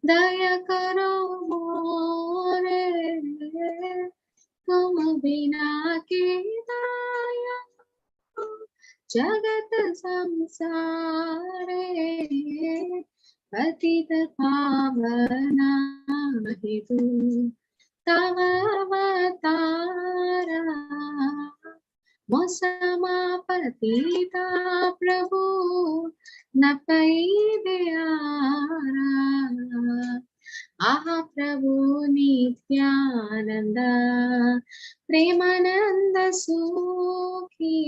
दया करो मोरे, तुम बिना के दाया जगत संसारे, पतित पावना हेतु तव अवतारा, मोसमा पतिता प्रभु न पै दयारा, आहा प्रभु नित्यानंद प्रेमानंद सुखी,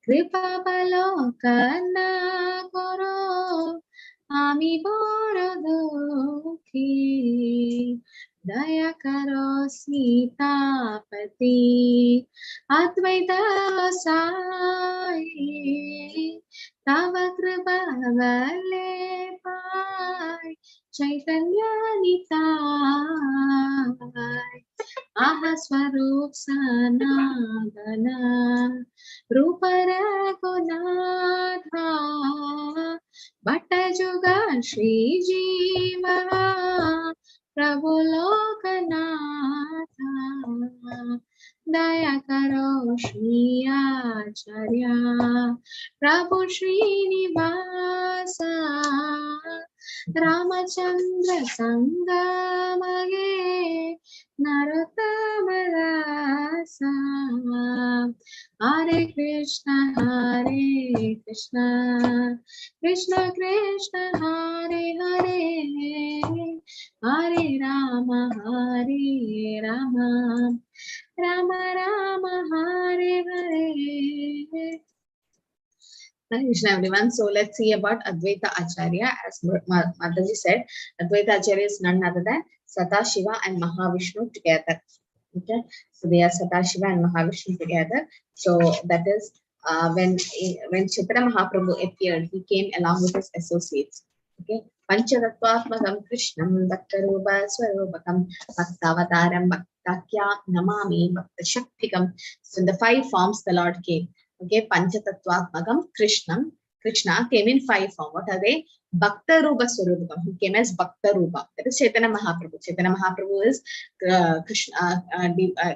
कृपा बलोकना करो आमी बड़ दुखी, दया करो सीतापति अद्वैत साई, तव कृपा बले पाय चैतन्य निताय, आहा स्वरूप सनातन रूप रघुनाथा, भट्ट जुगा श्री जीवा प्रभु लोकनाथा, दया करो श्री आचार्य प्रभु श्रीनिवासा, रामचंद्र संगमगे नरोत्तम दासा, हरे कृष्ण कृष्ण कृष्ण हरे हरे, हरे Ram Ram Ram Hare Hare. Krishna everyone. So let's see about Advaita Acharya. As Mataji said, Advaita Acharya is none other than Sadashiva and Mahavishnu together. Okay, so they are Sadashiva and Mahavishnu together. So that is when Chaitanya Mahaprabhu appeared, he came along with his associates. Okay, Panchatattvatmakam Krishnam Bhaktarupa Swarupakam Bhaktavataram Bhaktakya Namami Bhaktashaktikam. So in the 5 forms the Lord came. Okay, Panchatattvatmakam Krishnam. Krishna came in 5 forms. What are they? Bhakta Rupa Swarupakam. He came as Bhakta Rupa. That is Chaitanya Mahaprabhu. Chaitanya Mahaprabhu is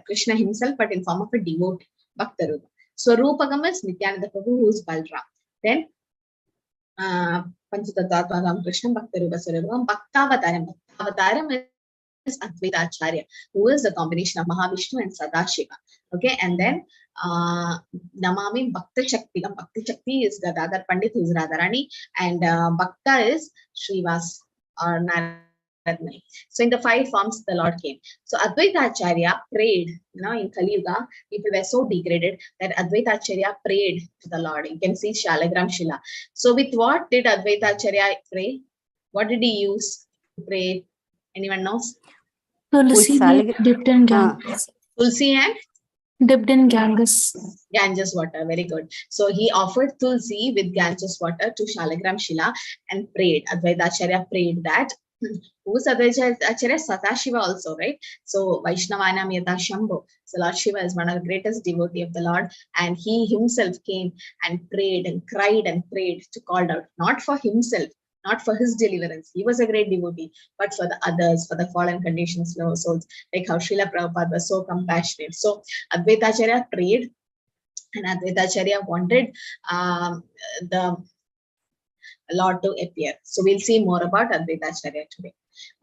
Krishna himself, but in form of a devotee. Bhakta Rupa. Swarupakam is Nityananda Prabhu, who is Balram. Then Panchatattvatmakam Krishnam Bhakta Rupa Swarupakam. Bhaktavataram. Bhaktavataram is Advaita Acharya, who is the combination of Mahavishnu and Sadashiva. Okay, and then Namami Bhakta Shaktikam. Bhakti Shakti is Gadadhar Pandit, who is Radharani, and Bhakta is Srivas or Narad. So in the 5 forms the Lord came. So Advaita Acharya prayed, in Kali Yuga, people were so degraded that Advaita Acharya prayed to the Lord. You can see Shalagram Shila. So with what did Advaita Acharya pray? What did he use to pray? Anyone knows? Tulsi dipped in Ganges. Tulsi and? Dipped in Ganges. Ganges water, very good. So he offered Tulsi with Ganges water to Shalagram Shila and prayed. Advaita Acharya prayed that. Who's Advaita Acharya? Sadashiva also, right? So Vaishnavanam Yata Shambho. So Lord Shiva is one of the greatest devotee of the Lord, and he himself came and prayed and cried and prayed to call out, not for himself, not for his deliverance. He was a great devotee, but for the others, for the fallen conditions, lower souls, like how Srila Prabhupada was so compassionate. So Advaita Acharya prayed, and Advaita Acharya wanted the Lord to appear. So we'll see more about Advaita Acharya today.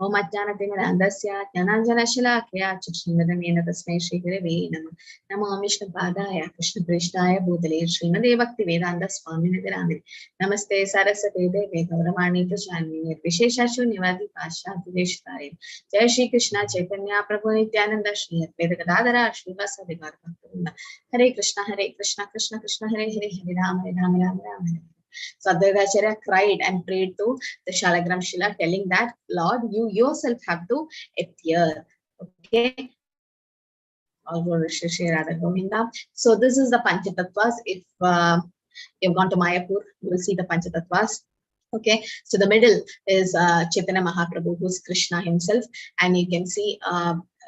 Om Ajnanatimidandasya Jnananjanashalakya Chakshindranena Tasmai Shri Gurave Namah. Namo Vishnu Padaya Krishna Prishtaya Bhutale Srimade Bhakti Vedanta Swami Nidhiramini. Namaste Saraswate Deve Gauramani Prashanini Vishesha Shunyavadi Pashanti Deshitare. Jai Shri Krishna Chaitanya Prabhu Nityananda Shri Advaita Gadadhara Shrivasa Bhakti. Hare Krishna Krishna Krishna Hare Hare Hare Rama Rama Rama Hare. So Advaita Acharya cried and prayed to the Shalagram Shila, telling that, Lord, you yourself have to appear. Okay. So this is the Panchatattvas. If you've gone to Mayapur, you will see the Panchatattvas. Okay. So the middle is Chaitanya Mahaprabhu, who's Krishna himself. And you can see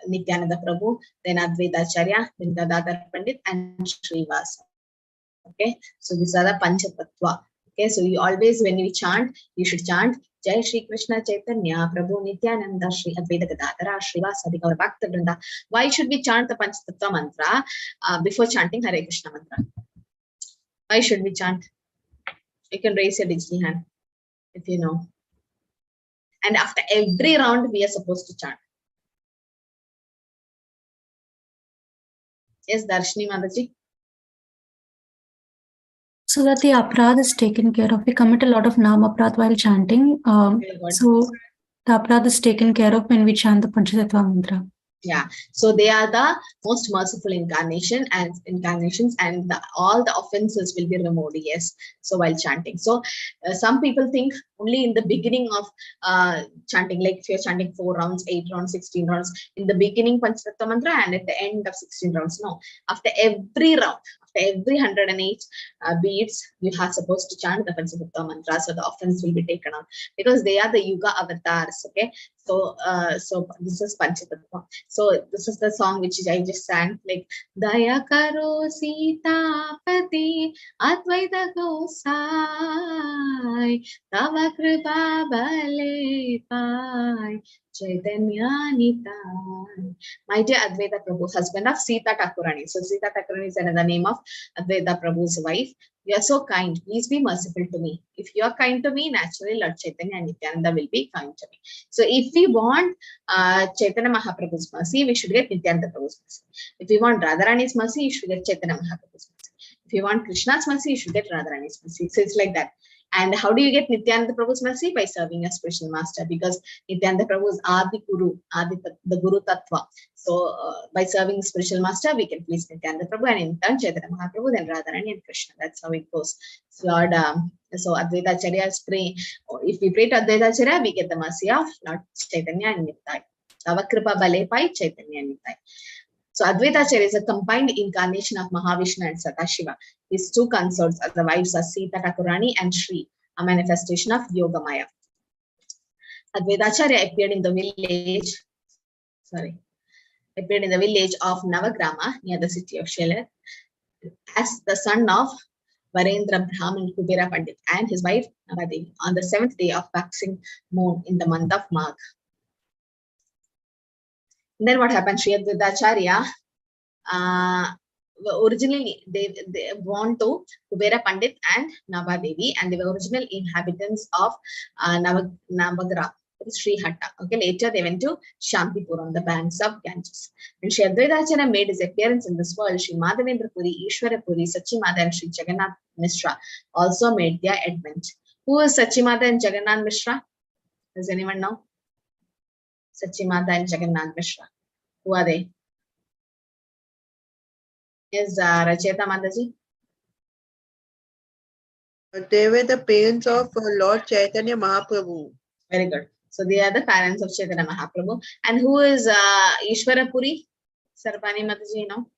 Nityananda Prabhu, then Advaita Acharya, then Gadadhar Pandit, and Srivasa. Okay. So these are the Panchatattva. Okay, so you always, when you chant, you should chant Jai Shri Krishna Chaitanya Prabhu Nityananda Shri Advaita Gadadhara Srivasadi Gaura Bhakta Vrinda. Why should we chant the Panchatattva mantra before chanting Hare Krishna mantra? Why should we chant? You can raise your digital hand if you know. And after every round, we are supposed to chant. Yes, Darshini Mataji. So that the aparadha is taken care of. We commit a lot of nama aparadha while chanting. So the aparadha is taken care of when we chant the Panchatattva mantra. Yeah, so they are the most merciful incarnations, and all the offenses will be removed. Yes, so while chanting. So some people think only in the beginning of chanting, like if you're chanting 4 rounds, 8 rounds, 16 rounds, in the beginning Panchatattva mantra and at the end of 16 rounds. No, after every round, after every 108 beats, you are supposed to chant the Panchatattva mantra, so the offense will be taken out, because they are the Yuga avatars. Okay, so this is Panchatattva. So this is the song which I just sang, like Daya Karo Sita Pati Advaita Gosai Tava Kripa Bale Pai Chaitanya Nitai. My dear Advaita Prabhu, husband of Sita Thakurani. So Sita Thakurani is another name of Advaita Prabhu's wife. You are so kind. Please be merciful to me. If you are kind to me, naturally Lord Chaitanya and Nityananda will be kind to me. So if we want Chaitanya Mahaprabhu's mercy, we should get Nityananda Prabhu's mercy. If we want Radharani's mercy, you should get Chaitanya Mahaprabhu's mercy. If you want Krishna's mercy, you should get Radharani's mercy. So it's like that. And how do you get Nityananda Prabhu's mercy? By serving a spiritual master, because Nityananda Prabhu is Adi Guru, the Guru Tattva. So by serving spiritual master, we can please Nityananda Prabhu, and in turn Chaitanya Mahaprabhu, then Radharani and Krishna. That's how it goes. So Lord, so Advaita Acharya is praying. If we pray to Advaita Acharya, we get the mercy of Lord Chaitanya and Nitai. Tava Kripa Bale Pai Chaitanya and Nitai. So Advaita Acharya is a combined incarnation of Mahavishnu and Sadashiva. His 2 consorts are the wives of Sita Thakurani and Shri, a manifestation of Yogamaya. Advaita Acharya appeared in the village of Navagrama near the city of Shelar as the son of Varendra Brahman Kubera Pandit and his wife Navadevi on the 7th day of waxing moon in the month of Magh. And then what happened? Sri Advaita Acharya, originally they born to Kubera Pandit and Navadevi, and they were original inhabitants of Navagra, Sri Hatta. Okay, later they went to Shantipur on the banks of Ganges. When Sri Advaita Acharya made his appearance in this world, Sri Madhavendra Puri, Ishwara Puri, Sachimada and Sri Jagannath Mishra also made their advent. Who is Sachimada and Jagannath Mishra? Does anyone know? Sachimada and Jagannath Mishra. Who are they? Is Racheta Mataji? They were the parents of Lord Chaitanya Mahaprabhu. Very good. So they are the parents of Chaitanya Mahaprabhu. And who is Ishwara Puri? Sarvani Mataji, you know?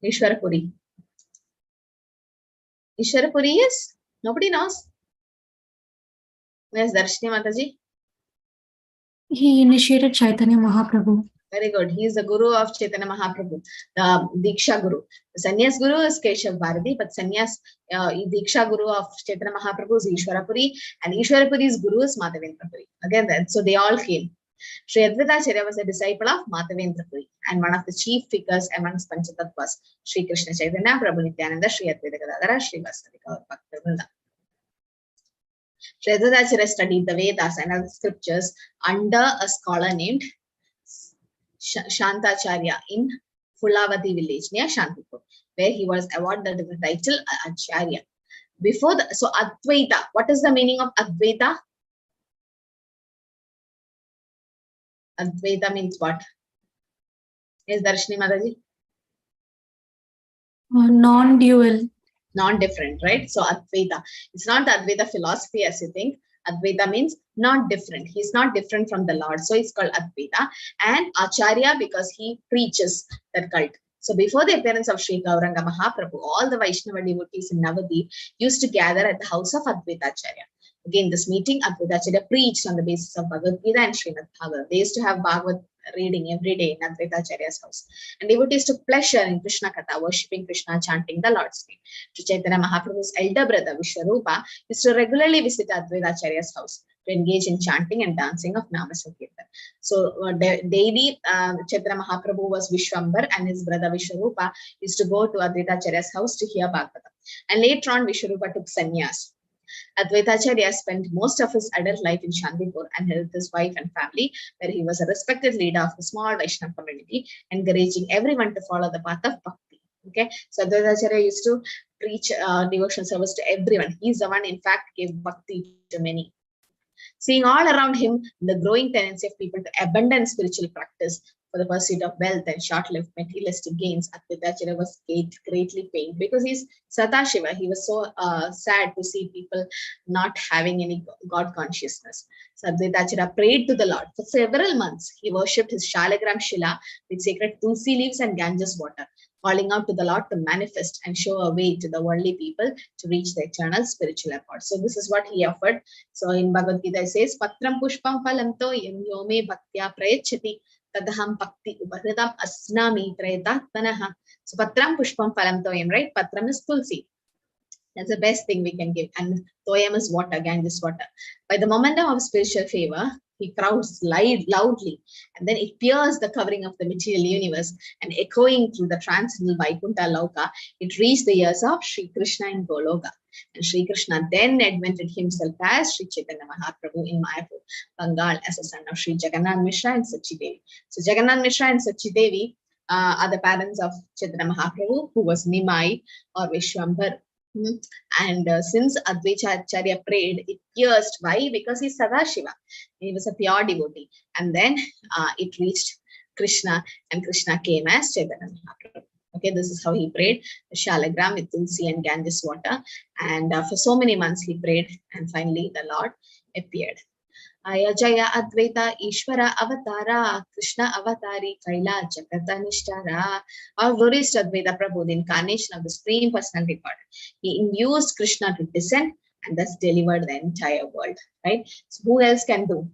Ishwara Puri. Ishwara Puri is? Nobody knows. Where's Darshini Mataji? He initiated Chaitanya Mahaprabhu. Very good. He is the guru of Chaitanya Mahaprabhu, the Diksha Guru. The Sannyas Guru is Keshav Bharati, but Sannyas Diksha Guru of Chaitanya Mahaprabhu is Ishwara Puri, and Ishwara Puri's Guru is Madhavendra Puri. Again, so they all came. Sri Advaita Acharya was a disciple of Madhavendra Puri and one of the chief figures amongst Panchatattvas, Sri Krishna Chaitanya, Prabhu Nityananda, Sri Advaita Gadadhara, Sri Vasadi Gaura Bhakta Vrinda. Sri Advaita Acharya studied the Vedas and other scriptures under a scholar named Shantacharya in Fulavati village near Shantipur, where he was awarded the title Acharya. So Advaita, what is the meaning of Advaita? Advaita means what? Is Darshini Mataji? Non-dual. Non-different, right? So Advaita. It's not the Advaita philosophy as you think. Advaita means not different. He's not different from the Lord. So it's called Advaita. And Acharya because he preaches that cult. So before the appearance of Sri Gauranga Mahaprabhu, all the Vaishnava devotees in Navadvip used to gather at the house of Advaita Acharya. Again, this meeting, Advaita Acharya preached on the basis of Bhagavad Gita and Srimad Bhagavatam. They used to have Bhagavad reading every day in Advaita Acharya's house. And devotees took pleasure in Krishna Katha, worshipping Krishna, chanting the Lord's name. Sri Chaitanya Mahaprabhu's elder brother, Vishwarupa, used to regularly visit Advaita Acharya's house to engage in chanting and dancing of Nama Sankirtan. So daily, Chaitanya Mahaprabhu was Vishwambar and his brother Vishwarupa used to go to Advaita Acharya's house to hear Bhagavatam. And later on, Vishwarupa took sannyas. Advaita Acharya spent most of his adult life in Shandipur and with his wife and family, where he was a respected leader of the small Vaishnava community, encouraging everyone to follow the path of Bhakti. Okay, so Advaita Acharya used to preach devotional service to everyone. He's the one, in fact, gave Bhakti to many. Seeing all around him the growing tendency of people to abandon spiritual practice for the pursuit of wealth and short-lived materialistic gains, Advaita Acharya was greatly pained because he's Sadashiva. He was so sad to see people not having any God consciousness. So Advaita Acharya prayed to the Lord. For several months, he worshipped his Shalagram Shila with sacred tulsi leaves and Ganges water, calling out to the Lord to manifest and show a way to the worldly people to reach the eternal spiritual accord. So this is what he offered. So in Bhagavad Gita it says, Patram pushpam phalam toyam yome bhaktya prayachati tadaham bhakti upahritam asnami prayetatmanaha. So Patram pushpam phalam toyam, right? Patram is tulsi. That's the best thing we can give. And toyam is water, Ganges water. By the momentum of spiritual favor, he crowds loudly, and then it pierced the covering of the material universe, and echoing through the transcendental Vaikuntha Loka, it reached the ears of Sri Krishna in Goloka. And Sri Krishna then advented himself as Sri Chaitanya Mahaprabhu in Mayapur, Bengal, as a son of Sri Jagannath Mishra and Sachi Devi. So Jagannath Mishra and Sachi Devi are the parents of Chaitanya Mahaprabhu, who was Nimai or Vishwambar. And since Advaita Acharya prayed, it pierced. Why? Because he's Sadashiva. He was a pure devotee. And then it reached Krishna, and Krishna came as Chaitanya Mahaprabhu. Okay, this is how he prayed. The Shalagram with Tulsi and Ganges water. And for so many months he prayed, and finally the Lord appeared. Ayajaya Advaita Ishvara Avatara Krishna Avatari Kaila Jagata Nishtara. Our glorious Advaita Prabhu, the incarnation of the Supreme Personality God. He induced Krishna to descend and thus delivered the entire world. Right? So who else can do?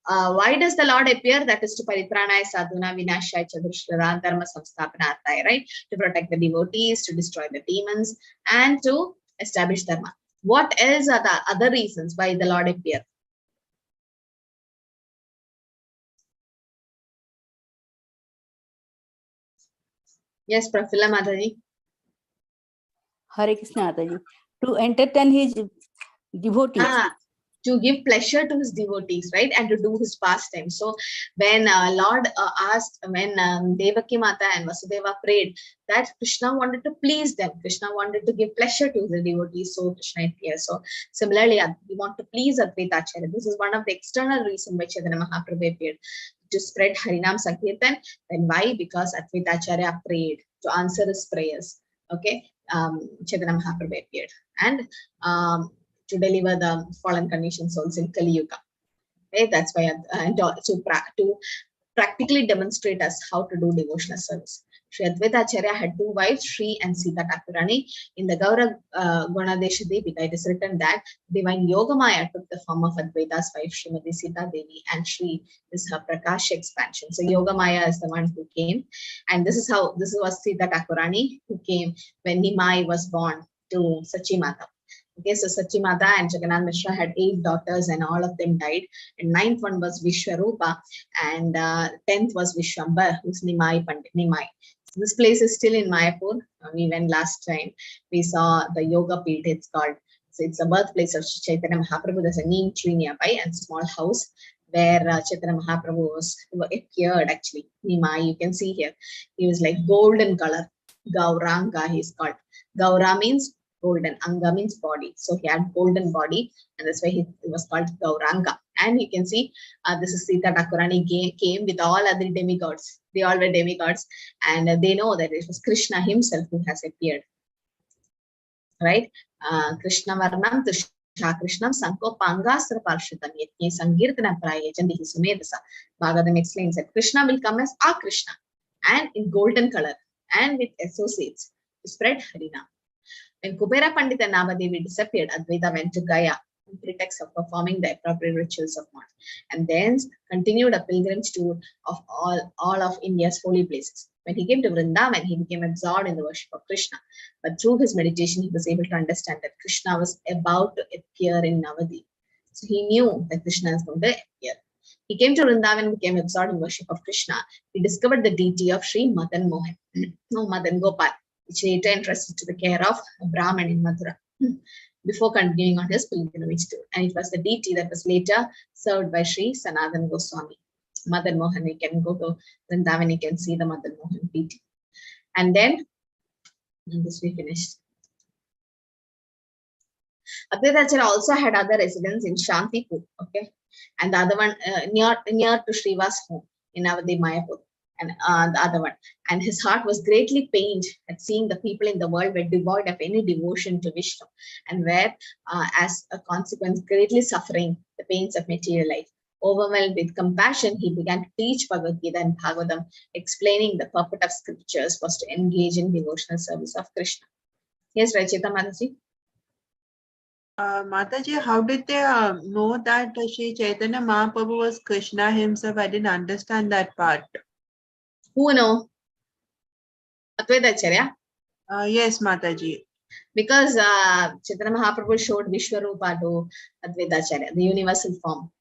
Why does the Lord appear? That is to Paritranaya Sadhuna Vinashaya Chadushra Dharma Samsthapanarthaya, right? To protect the devotees, to destroy the demons, and to establish Dharma. What else are the other reasons why the Lord appeared? Yes, Prafula Mataji. Hare Krishna Mataji. To entertain his devotees. To give pleasure to his devotees, right? And to do his pastime. So when Lord asked, when Devaki Mata and Vasudeva prayed that Krishna wanted to please them, Krishna wanted to give pleasure to the devotees, so Krishna appears. So similarly, we want to please Advaita Acharya. This is one of the external reasons why Chaitanya Mahaprabhu appeared, to spread Harinam Sankirtan. Then why? Because Advaita Acharya prayed to answer his prayers. Okay, Chaitanya Mahaprabhu appeared. And to deliver the fallen conditioned souls in Kali Yuga. Okay, that's why to practically demonstrate us how to do devotional service. Sri Advaita Acharya had two wives, Sri and Sita Thakurani. In the Gaura Gunadesha Devika, it is written that divine Yogamaya took the form of Advaita's wife, Srimati Sita Devi, and Sri is her Prakash expansion. So Yogamaya is the one who came, and this was Sita Thakurani who came when Nimai was born to Sachimata. Okay, so Sachimata and Jagannath Mishra had 8 daughters, and all of them died. And 9th one was Vishwarupa, and 10th was Vishwambar, who's Nimai Pandit Nimai. So this place is still in Mayapur. We went last time. We saw the Yoga Peeth, it's called. So it's the birthplace of Chaitanya Mahaprabhu. There's a neem tree nearby and small house where Chaitanya Mahaprabhu appeared actually. Nimai, you can see here. He was like golden color. Gauranga, he's called. Gaura means golden, Anga means body. So he had golden body, and that's why he was called Gauranga. And you can see this is Sita Thakurani came with all other demigods. They all were demigods, and they know that it was Krishna himself who has appeared. Right? Krishna Varnam Tusha Krishnam Sanko Pangasra Parshutam Yatni Sangirtana Prayajandihi Sumedasa. Bhagavatam explains that Krishna will come as a Krishna and in golden color. and with associates to spread Harinam. When Kubera Pandit and Namadevi disappeared, Advaita went to Gaya on pretext of performing the appropriate rituals of Mott, and then continued a pilgrimage tour of all of India's holy places. When he came to Vrindavan, he became absorbed in the worship of Krishna. But through his meditation, he was able to understand that Krishna was about to appear in Navadvip. So he knew that Krishna is going to appear. He came to Vrindavan and became absorbed in worship of Krishna. He discovered the deity of Sri Madan Mohan, no Madan Gopal, which later entrusted to the care of a Brahman in Mathura, before continuing on his pilgrimage tour. And it was the deity that was later served by Sri Sanatan Goswami. Madan Mohan, you can go to Vrindavan, you can see the Madan Mohan deity. And then, this we finished. Advaita Acharya also had other residence in Shantipur, okay, and the other one near to Sriva's home in Navadvip, Mayapur, and the other one. And his heart was greatly pained at seeing the people in the world were devoid of any devotion to Vishnu, and were, as a consequence, greatly suffering the pains of material life. Overwhelmed with compassion, he began to teach Bhagavad Gita and Bhagavatam, explaining the purpose of scriptures was to engage in devotional service of Krishna. Yes, Rachita Mataji? Mataji, how did they know that Sri Chaitanya Mahaprabhu was Krishna himself? I didn't understand that part. Who know? Advaita Acharya? Yes, Mataji. Because Chaitanya Mahaprabhu showed Vishwarupa to Advaita Acharya, the universal form.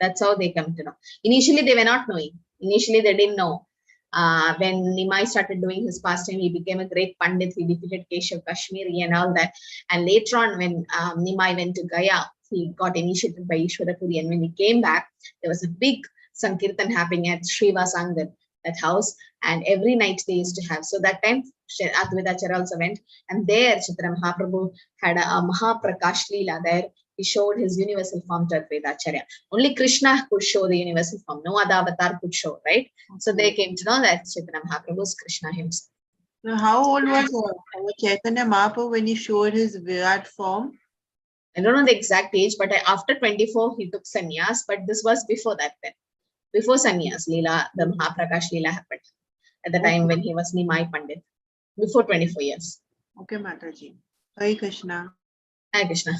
That's how they come to know. Initially, they were not knowing. Initially, they didn't know. When Nimai started doing his pastime, he became a great Pandit. He defeated Keshav Kashmiri and all that. And later on, when Nimai went to Gaya, he got initiated by Ishwarapuri. And when he came back, there was a big Sankirtan happening at Srivasangam, that house. And every night they used to have. So that time, Advaita Acharya also went. And there, Chaitanya Mahaprabhu had a Mahaprakash Leela there. He showed his universal form to Advaita Acharya. Only Krishna could show the universal form. No other avatar could show, right? So they came to know that Chaitanya Mahaprabhu is Krishna himself. Now, how old was Chaitanya Mahaprabhu when he showed his Virat form? I don't know the exact age, but after 24, he took sannyas. But this was before that then. Before sannyas, Leela, the Mahaprakash Leela happened. At the time when he was Nimai Pandit. Before 24 years. Okay, Mataji. Hare Krishna. Hare Krishna.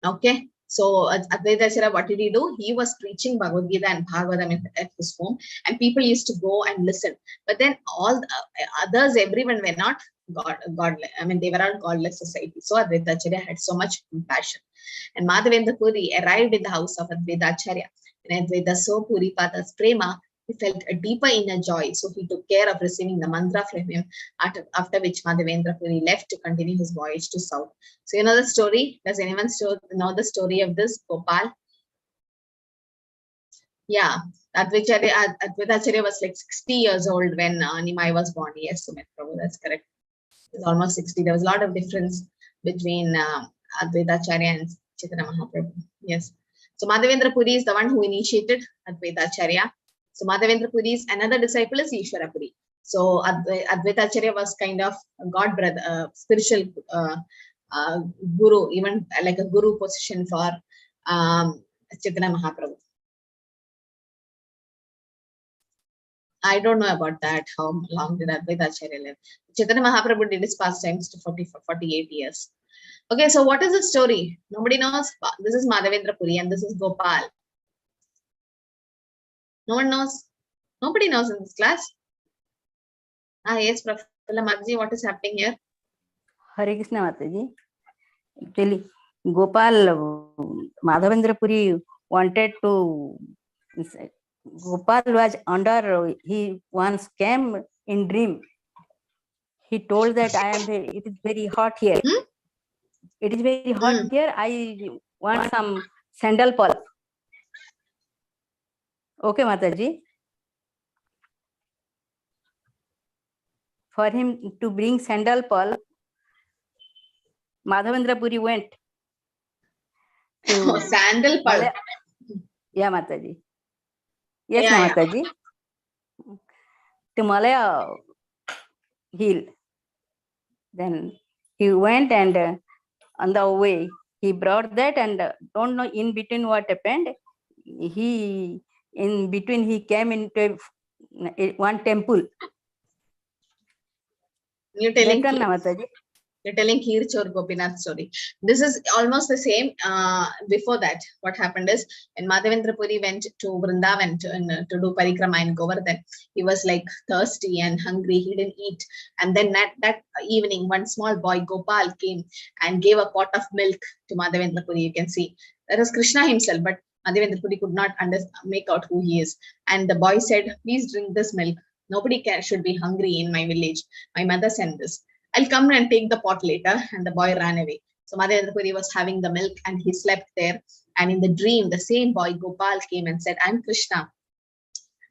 Okay, so Advaita Acharya, what did he do? He was preaching Bhagavad Gita and Bhagavatam at his home, and people used to go and listen. But then all others, everyone were not godless. I mean, they were all godless society. So Advaita Acharya had so much compassion. And Madhavendra Puri arrived in the house of Advaita Acharya. And Advaita saw Puri Pada's prema, he felt a deeper inner joy. So he took care of receiving the mantra from him, after which Madhavendra Puri left to continue his voyage to south. So you know the story? Does anyone know the story of this Gopal? Yeah, Advaita Acharya was like 60 years old when Nimai was born. Yes, Sumit Prabhu, that's correct. It was almost 60. There was a lot of difference between Advaita Acharya and Chaitanya Mahaprabhu. Yes. So Madhavendra Puri is the one who initiated Advaita Acharya. So Madhavendra Puri's another disciple is Ishwarapuri. So Advaita Acharya was kind of a god brother, spiritual guru, even like a guru position for Chaitanya Mahaprabhu. I don't know about that. How long did Advaita Acharya live? Chaitanya Mahaprabhu did his pastimes to 48 years. Okay, so what is the story? Nobody knows. This is Madhavendra Puri and this is Gopal. No one knows. Nobody knows in this class. Yes, Professor Magji, what is happening here? Hare Krishna Mataji. Actually, Gopal, Madhavendra Puri wanted to. Gopal was under. He once came in dream. He told that it is very hot here. It is very hot here. I want some sandal pearl. Okay, Mataji. For him to bring sandal pearl, Madhavendra Puri went to sandal pearl. Yeah, Mataji. Yes, yeah, Mataji. To Malaya hill. Then he went and on the way he brought that and don't know in between what happened. In between he came into one temple. You're telling Mataji. You're telling Kheer Chor Gopinath story. This is almost the same. Before that, what happened is when Madhavendra Puri went to Vrindavan to do parikrama in Govardhan, he was like thirsty and hungry. He didn't eat. And then that evening, one small boy, Gopal, came and gave a pot of milk to Madhavendra Puri. You can see that was Krishna himself, but Madhavendra Puri could not make out who he is. And the boy said, "Please drink this milk. Nobody should be hungry in my village. My mother sent this. I'll come and take the pot later." And the boy ran away. So Madhavendra Puri was having the milk and he slept there. And in the dream, the same boy Gopal came and said, "I'm Krishna.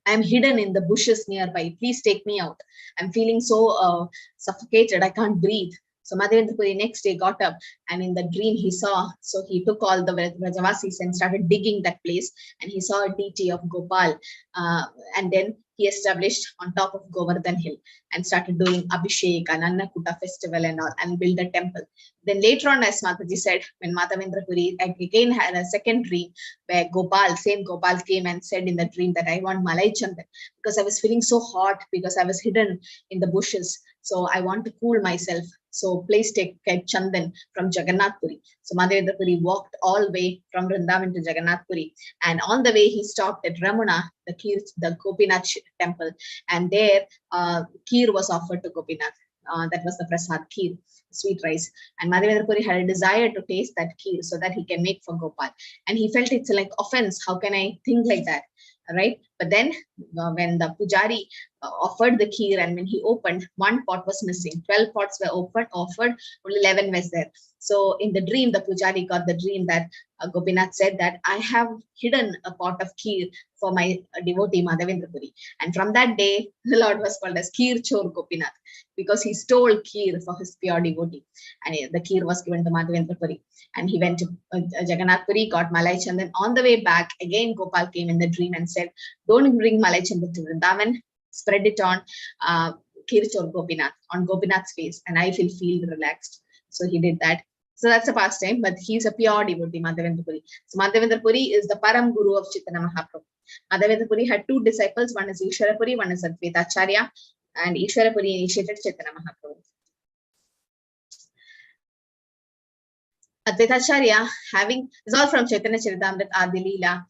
I'm hidden in the bushes nearby. Please take me out. I'm feeling so suffocated. I can't breathe." So Madhavendra Puri next day got up, and in the dream he saw, so he took all the Vrajavasis and started digging that place, and he saw a deity of Gopal. And then he established on top of Govardhan Hill and started doing Abhishek and Annakuta festival and all, and built a temple. Then later on, as Mataji said, when Madhavendra Puri again had a second dream where same Gopal came and said in the dream that I want Malai Chandan because I was feeling so hot because I was hidden in the bushes. So I want to cool myself. So please take Chandan from Jagannath Puri. So Madhavendra Puri walked all the way from Vrindavan to Jagannath Puri. And on the way, he stopped at Ramuna, the Gopinath temple. And there, kheer was offered to Gopinath. That was the prasad kheer, sweet rice. And Madhavendra Puri had a desire to taste that kheer so that he can make for Gopal. And he felt it's like offense. How can I think like that? Right? But then when the pujari offered the kheer, and when he opened, one pot was missing. 12 pots were offered, only 11 was there. So in the dream, the pujari got the dream that Gopinath said that I have hidden a pot of kheer for my devotee Madhavendra Puri. And from that day, the Lord was called as Kheer Chor Gopinath because he stole kheer for his pure devotee. And the kheer was given to Madhavendra Puri. And he went to Jagannath Puri, got Malai Chandan. On the way back, again Gopal came in the dream and said, "Don't bring Malai Chandan to Vrindavan, spread it on Kheer Chor Gopinath, on Gopinath's face, and I will feel relaxed." So he did that. So that's a pastime, but he's a pure devotee, Madhavendra Puri. So Madhavendra Puri is the Param Guru of Chaitanya Mahaprabhu. Madhavendra Puri had two disciples, one is Ishwara Puri, one is Advaita Acharya, and Ishwara Puri initiated Chaitanya Mahaprabhu. Advaita Acharya, is all from Chaitanya Charitamrita Adi Leela,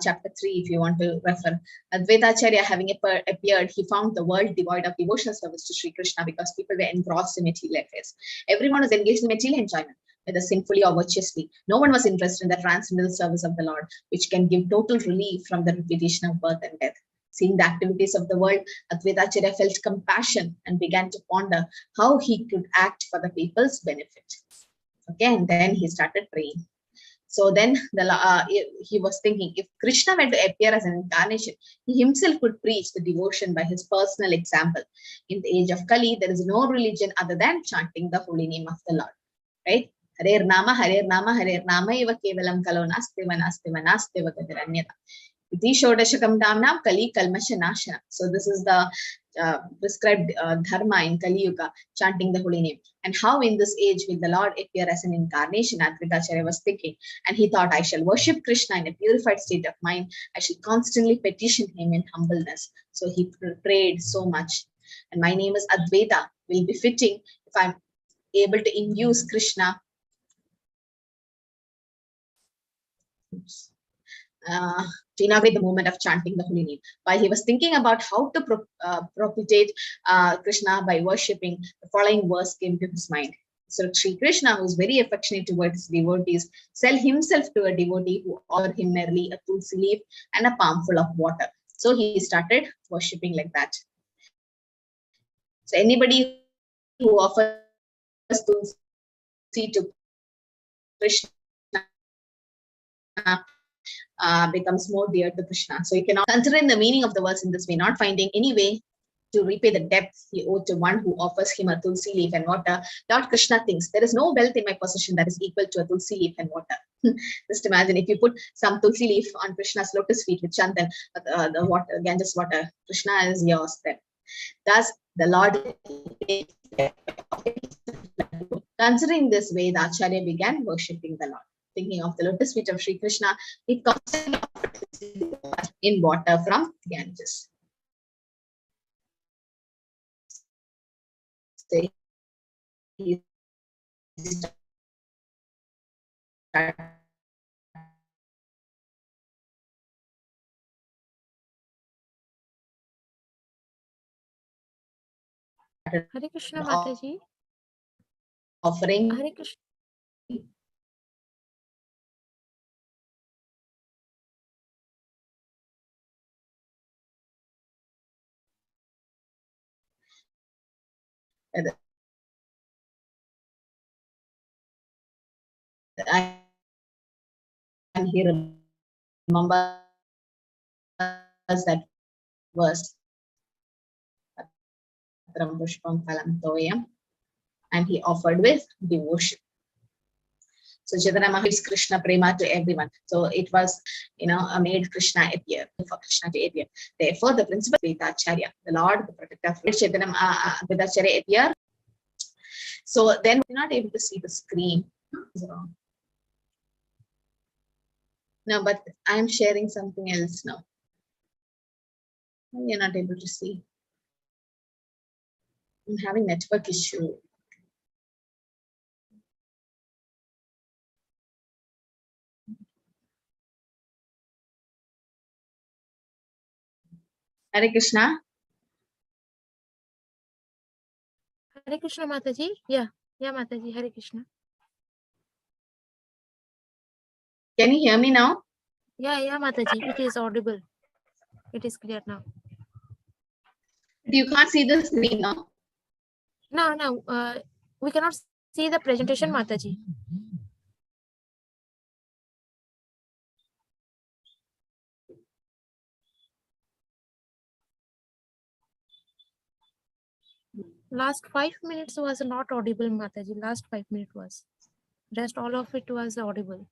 chapter 3, if you want to refer. Advaita Acharya, having appeared, he found the world devoid of devotional service to Sri Krishna because people were engrossed in material affairs. Everyone was engaged in material enjoyment, whether sinfully or virtuously. No one was interested in the transcendental service of the Lord, which can give total relief from the repetition of birth and death. Seeing the activities of the world, Advaita Acharya felt compassion and began to ponder how he could act for the people's benefit. Okay, and then he started praying. So then he was thinking, if Krishna were to appear as an incarnation, he himself could preach the devotion by his personal example. In the age of Kali, there is no religion other than chanting the holy name of the Lord. Right? Harer Nama, Harer Nama, Harer Nama, Eva Kevalam Kalo Nastiva Nastiva Nastiva Kadiranyata. Iti Shodashakam Damnam Kali Kalmasha Nashana. So this is the prescribed dharma in Kali Yuga, chanting the holy name. And how in this age will the Lord appear as an incarnation? Advaita Acharya was thinking. And he thought, I shall worship Krishna in a purified state of mind. I shall constantly petition him in humbleness. So he prayed so much. And my name is Advaita will be fitting if I'm able to induce Krishna to inaugurate the movement of chanting the holy name. While he was thinking about how to propitiate Krishna by worshipping, the following verse came to his mind. So Sri Krishna, who is very affectionate towards his devotees, sell himself to a devotee who offered him merely a tulsi leaf and a palmful of water. So he started worshipping like that. So anybody who offers tulsi to Krishna becomes more dear to Krishna. So you cannot, considering the meaning of the words in this way, not finding any way to repay the debt he owed to one who offers him a tulsi leaf and water, Lord Krishna thinks, there is no wealth in my possession that is equal to a tulsi leaf and water. Just imagine if you put some tulsi leaf on Krishna's lotus feet with chandan, the water, Ganges water, Krishna is yours then. Thus, the Lord, considering this way, the Acharya began worshipping the Lord. Thinking of the lotus feet of Sri Krishna, he constantly in water from Ganges. he started Hare Krishna Mataji. offering Hare Krishna. and he remembers that verse, Patram Pushpam Phalam Toyam, and he offered with devotion. So Chaitanya Mahaprabhu Krishna prema to everyone. So it was, made Krishna appear, for Krishna to appear. Therefore, the principal Advaita Acharya, the Lord, the protector of Chaitanya Advaita Acharya appear. So then we're not able to see the screen. No, but I'm sharing something else now. You're not able to see. I'm having network issue. Hare Krishna. Hare Krishna Mataji. Yeah, Mataji. Hare Krishna. Can you hear me now? Yeah, Mataji. It is audible. It is clear now. You can't see the screen now. No. We cannot see the presentation, Mataji. Last 5 minutes was not audible, Mataji. Last 5 minutes was. Rest all of it was audible.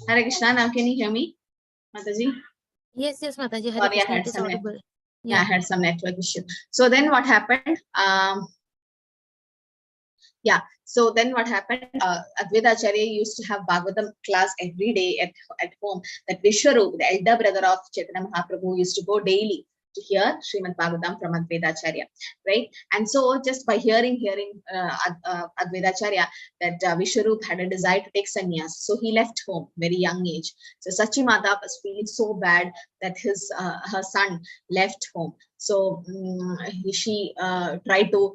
Hare Krishna. Now can you hear me, Mataji? Yes, Mataji. Hare Sorry, Krishna. I It had is some audible. I had some network issue. So then what happened? So then what happened? Advaita Acharya used to have Bhagavatam class every day at home. That Vishwarup, the elder brother of Chaitanya Mahaprabhu, used to go daily to hear Srimad Bhagavatam from Advaita Acharya, right? And so just by hearing Advaita Acharya, that Vishwarup had a desire to take sannyas, so he left home very young age. So Sachi Mata was feeling so bad that her son left home. So she tried to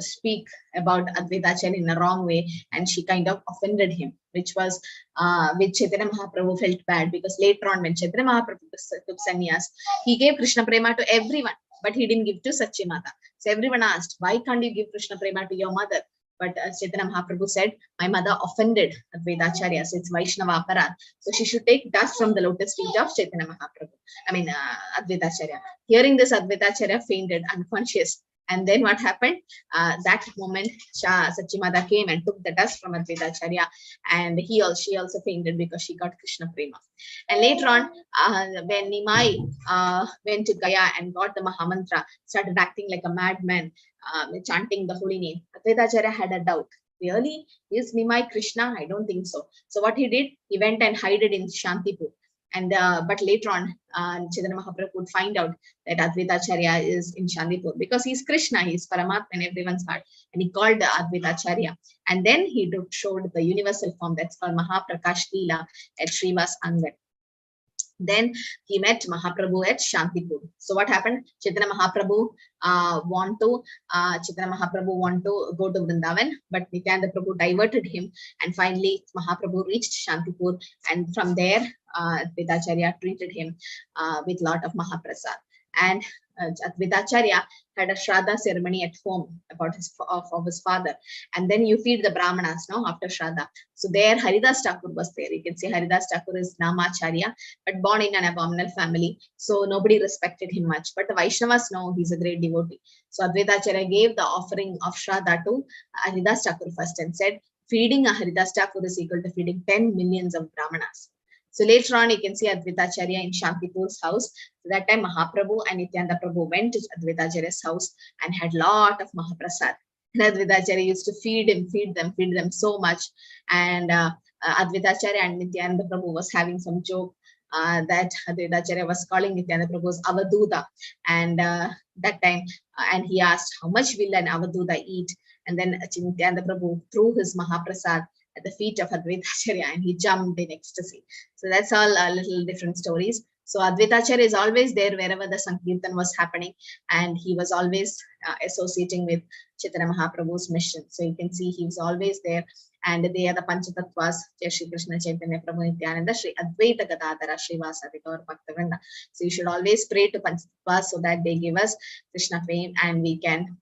speak about Advaita Acharya in a wrong way, and she kind of offended him, which Chaitanya Mahaprabhu felt bad, because later on when Chaitanya Mahaprabhu took sannyas, he gave Krishna Prema to everyone, but he didn't give to Sachi Mata. So everyone asked, why can't you give Krishna Prema to your mother? But Chaitanya Mahaprabhu said, my mother offended Advaita Acharya, so it's Vaishnava Aparad. So she should take dust from the lotus feet of Chaitanya Mahaprabhu. Advaita Acharya. Hearing this, Advaita Acharya fainted, unconscious. And then what happened? That moment, Sachi Mata came and took the dust from Advaita Acharya, and she also fainted because she got Krishna Prema. And later on, when Nimai went to Gaya and got the Mahamantra, started acting like a madman, chanting the holy name, Advaita Acharya had a doubt. Really? Is Nimai Krishna? I don't think so. So what he did, he went and hid it in Shantipur. And but later on, Chaitanya Mahaprabhu would find out that Advaita Acharya is in Shantipur, because he's Krishna, he's Paramatma in everyone's heart. And he called Advaita Acharya. And then he showed the universal form that's called Mahaprakash Leela at Srivas Angan. Then he met Mahaprabhu at Shantipur. So what happened? Chaitanya Mahaprabhu want to go to Vrindavan, but Nityananda Prabhu diverted him, and finally Mahaprabhu reached Shantipur, and from there Advaitacharya treated him with lot of Mahaprasad. And Advaitacharya had a Shraddha ceremony at home about of his father, and then you feed the Brahmanas now after Shraddha. So there Haridas Thakur was there. You can see Haridas Thakur is Namacharya, but born in an abominable family, so nobody respected him much. But the Vaishnavas know he's a great devotee. So Advaitacharya gave the offering of Shraddha to Haridas Thakur first and said, feeding a Haridas Thakur is equal to feeding 10 millions of Brahmanas. So later on, you can see Advaitacharya in Shantipur's house. So that time Mahaprabhu and Nityananda Prabhu went to Advaitacharya's house and had lot of Mahaprasad. And Advaitacharya used to feed them so much. And Advaitacharya and Nityananda Prabhu was having some joke that Advaitacharya was calling Nityananda Prabhu's Avaduta. And that time, and he asked, how much will an Avaduta eat? And then Nityananda Prabhu threw his Mahaprasad at the feet of Advaitacharya, and he jumped in ecstasy. So that's all little different stories. So Advaitacharya is always there wherever the Sankirtan was happening, and he was always associating with Chaitanya Mahaprabhu's mission. So you can see he was always there, and they are the Panchatatvas, Shri Krishna Chaitanya Prabhu Nityananda, Shri Advaita Gadadhara, Shri Vasadi Gaur Bhaktivinoda. So you should always pray to Panchatatvas so that they give us Krishna fame, and we can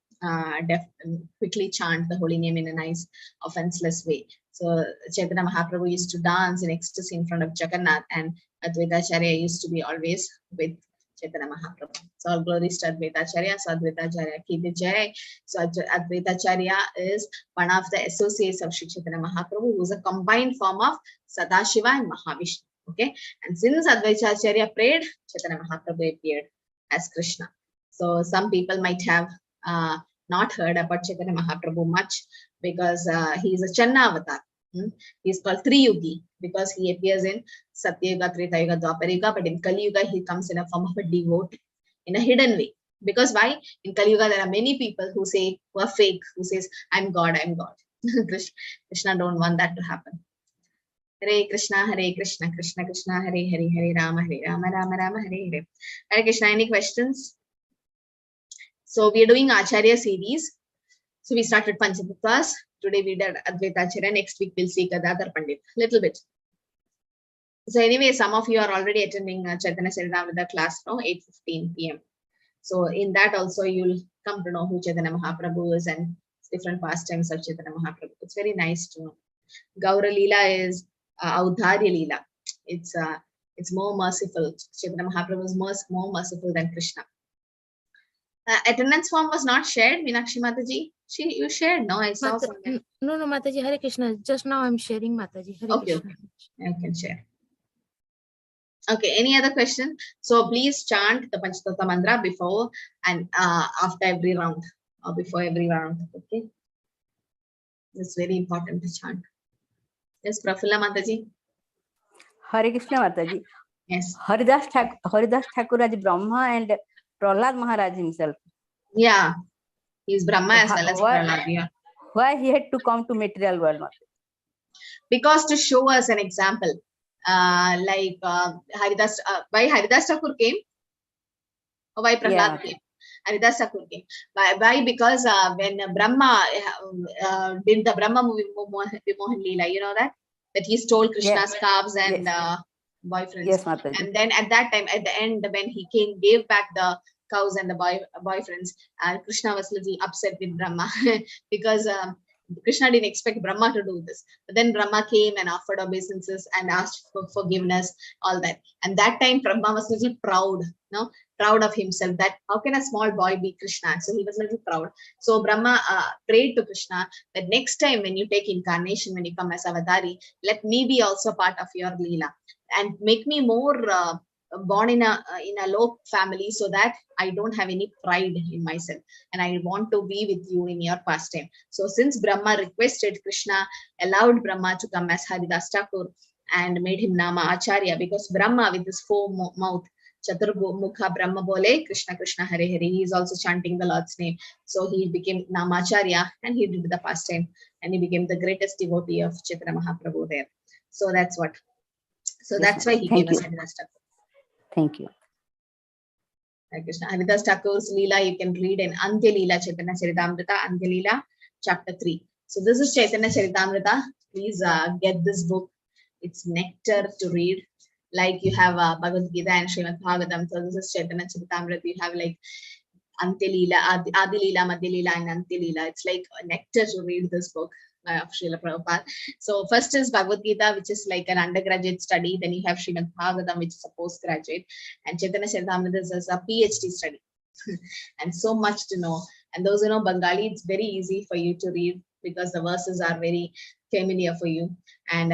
quickly chant the holy name in a nice, offenseless way. So Chaitanya Mahaprabhu used to dance in ecstasy in front of Jagannath, and Advaitacharya used to be always with Chaitanya Mahaprabhu. So all glories to Advaitacharya. So Advaitacharya ki jai. So Advaitacharya is one of the associates of Sri Chaitanya Mahaprabhu, who is a combined form of Sadashiva and Mahavishnu. Okay, and since Advaitacharya prayed, Chaitanya Mahaprabhu appeared as Krishna. So some people might have not heard about Chaitanya Mahaprabhu much, because he is a Channa avatar. He is called Triyugi because he appears in Satyuga, Treta Yuga, Dwapara Yuga, but in Kali Yuga he comes in a form of a devotee in a hidden way. Because why? In Kali Yuga there are many people who are fake, who says, I'm God, I'm God. Krishna don't want that to happen. Hare Krishna, Krishna Krishna, Hare Hare, Hare Rama, Rama Rama, Hare Hare. Hare Krishna, any questions? So we are doing Acharya series. So we started Panchatattva's. Today we did Advaitacharya. Next week we'll see Gadadhar Pandit. Little bit. So anyway, some of you are already attending Chaitanya Charitamrita class now, 8:15 p.m. So in that also you'll come to know who Chaitanya Mahaprabhu is and different pastimes of Chaitanya Mahaprabhu. It's very nice to know. Gaura Leela is Audharya Leela. It's more merciful. Chaitanya Mahaprabhu is more merciful than Krishna. Attendance form was not shared, Meenakshi Mataji. You shared, no? I saw something. No, Mataji, Hare Krishna. Just now I'm sharing, Mataji. Hare Okay, Krishna. I can share. Okay, any other question? So please chant the Panchatattva mantra before and after every round, or before every round. Okay, it's very important to chant. Yes, Prafulla Mataji. Hare Krishna Mataji. Yes. Haridas Thakur as Brahma and Prahlad Maharaj himself. Yeah, he's Brahma as well as Prahlad. Yeah. Why he had to come to material world? Because to show us an example, like Haridas, why Haridas Thakur came? Or why Prahlad came? Haridas Thakur came. Why? Because when Brahma did the Brahma movie Vimohan Leela, you know that he stole Krishna's calves and boyfriends. Yes, Mataji. And then at that time, at the end, when he gave back the cows and the boyfriends, Krishna was a little upset with Brahma because Krishna didn't expect Brahma to do this. But then Brahma came and offered obeisances and asked for forgiveness, all that. And that time Brahma was a little proud, proud of himself, that how can a small boy be Krishna? So he was a little proud. So Brahma prayed to Krishna that next time when you take incarnation, when you come as Avatari, let me be also part of your Leela and make me more born in a low family, so that I don't have any pride in myself and I want to be with you in your pastime. So since Brahma requested, Krishna allowed Brahma to come as Haridas Thakur and made him Nama Acharya, because Brahma with his four mouth, Chatur Mukha Brahma Bole, Krishna Krishna Hare Hare, he is also chanting the Lord's name. So he became Namacharya and he did the pastime and he became the greatest devotee of Chaitanya Mahaprabhu there. So that's what. So that's why he came as Haridas Thakur. Thank you. Hare Krishna. Haridas Thakur's Leela you can read in Antya Leela Chaitanya Charitamrita, Antya Leela, chapter 3. So this is Chaitanya Charitamrita. Please get this book. It's nectar to read. Like you have Bhagavad Gita and Srimad Bhagavatam. So this is Chaitanya Charitamrita. You have like Antya Leela, Adi Leela, Madhya Leela, and Antya Leela. It's like a nectar to read this book of Srila Prabhupada. So first is Bhagavad Gita, which is like an undergraduate study. Then you have Srimad Bhagavatam, which is a postgraduate. And Chaitanya Charitamrita is a PhD study. And so much to know. And those who know Bengali, it's very easy for you to read because the verses are very familiar for you. And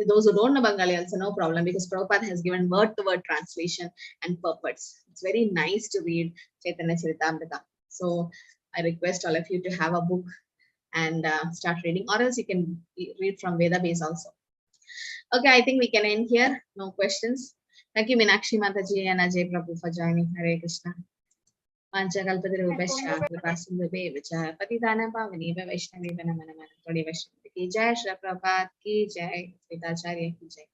those who don't know Bengali also no problem because Prabhupada has given word-to-word translation and purports. It's very nice to read Chaitanya Charitamrita. So I request all of you to have a book and start reading, or else you can read from Veda base also. Okay, I think we can end here. No questions. Thank you, Meenakshi Mataji and Ajay Prabhu for joining. Hare Krishna. Panchakalpatarubhascha kripasindhubheva patitana pavaneva vaishnaveva namo namo. Jai Shri Prabhupada ki jai, Acharya ki jai.